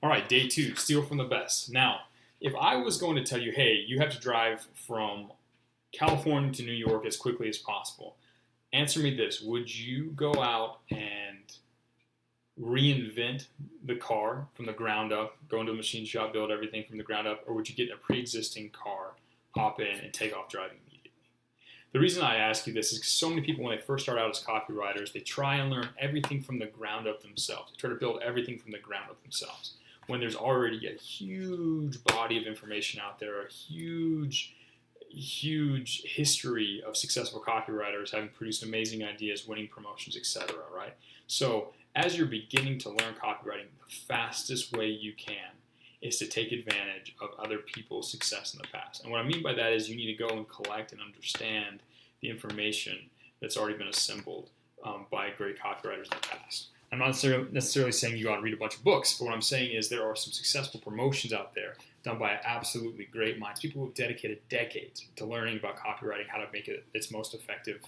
All right, day two, steal from the best. Now, if I was going to tell you, hey, you have to drive from California to New York as quickly as possible, answer me this. Would you go out and reinvent the car from the ground up, go into a machine shop, build everything from the ground up, or would you get a pre-existing car, hop in, and take off driving immediately? The reason I ask you this is because so many people, when they first start out as copywriters, they try and learn everything from the ground up themselves. They try to build everything from the ground up themselves, when there's already a huge body of information out there, a huge history of successful copywriters having produced amazing ideas, winning promotions, etc. Right? So as you're beginning to learn copywriting, the fastest way you can is to take advantage of other people's success in the past. And what I mean by that is you need to go and collect and understand the information that's already been assembled by great copywriters in the past. I'm not necessarily saying you ought to read a bunch of books, but what I'm saying is there are some successful promotions out there done by absolutely great minds, people who have dedicated decades to learning about copywriting, how to make it its most effective,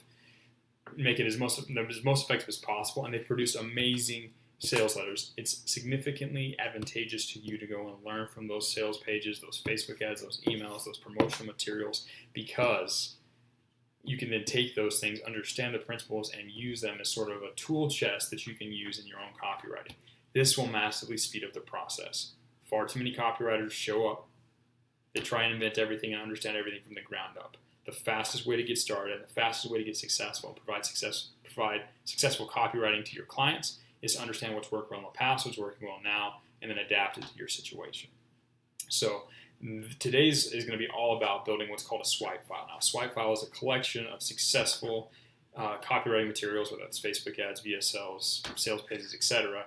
make it as most effective as possible, and they produce amazing sales letters. It's significantly advantageous to you to go and learn from those sales pages, those Facebook ads, those emails, those promotional materials, because you can then take those things, understand the principles, and use them as sort of a tool chest that you can use in your own copywriting. This will massively speed up the process. Far too many copywriters show up, they try and invent everything and understand everything from the ground up. The fastest way to get started, the fastest way to get successful and provide successful copywriting to your clients is to understand what's worked well in the past, what's working well now, and then adapt it to your situation. So today's is going to be all about building what's called a swipe file. Now, a swipe file is a collection of successful copywriting materials, whether that's Facebook ads, VSLs, sales pages, etc.,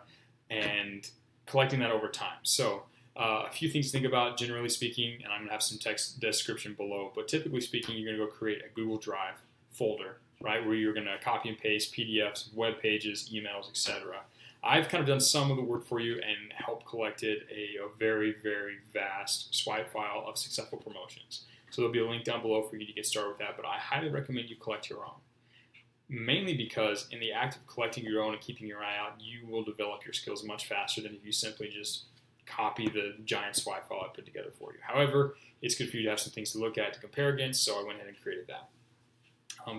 and collecting that over time. So a few things to think about, generally speaking, and I'm going to have some text description below, but typically speaking, you're going to go create a Google Drive folder, right, where you're going to copy and paste PDFs, web pages, emails, etc. I've kind of done some of the work for you and helped collected a very, very vast swipe file of successful promotions. So there'll be a link down below for you to get started with that, but I highly recommend you collect your own. Mainly because in the act of collecting your own and keeping your eye out, you will develop your skills much faster than if you simply just copy the giant swipe file I put together for you. However, it's good for you to have some things to look at to compare against, so I went ahead and created that.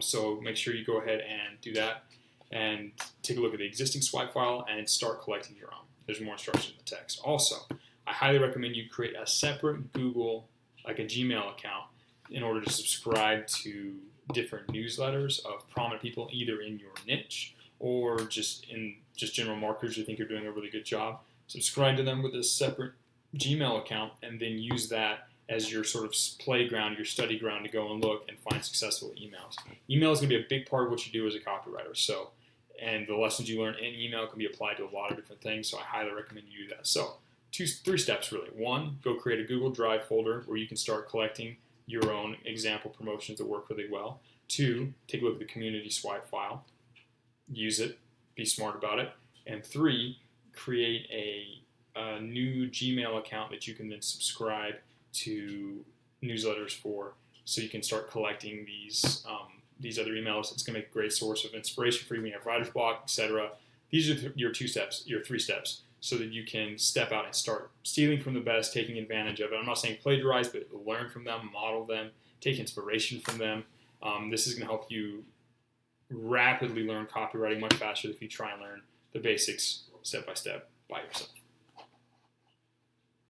So make sure you go ahead and do that and take a look at the existing swipe file and start collecting your own. There's more instructions in the text. Also, I highly recommend you create a separate Google, like a Gmail account, in order to subscribe to different newsletters of prominent people, either in your niche or just general marketers who think you're doing a really good job. Subscribe to them with a separate Gmail account and then use that as your sort of playground, your study ground to go and look and find successful emails. Email is going to be a big part of what you do as a copywriter. So, and the lessons you learn in email can be applied to a lot of different things. So I highly recommend you do that. So three steps really. One, go create a Google Drive folder where you can start collecting your own example promotions that work really well. Two, take a look at the community swipe file. Use it. Be smart about it. And three, create a new Gmail account that you can then subscribe to newsletters for, so you can start collecting these other emails. It's going to make a great source of inspiration for you when you have writer's block, etc. These are your three steps, so that you can step out and start stealing from the best, taking advantage of it. I'm not saying plagiarize, but learn from them, model them, take inspiration from them. This is going to help you rapidly learn copywriting much faster if you try and learn the basics step by step by yourself.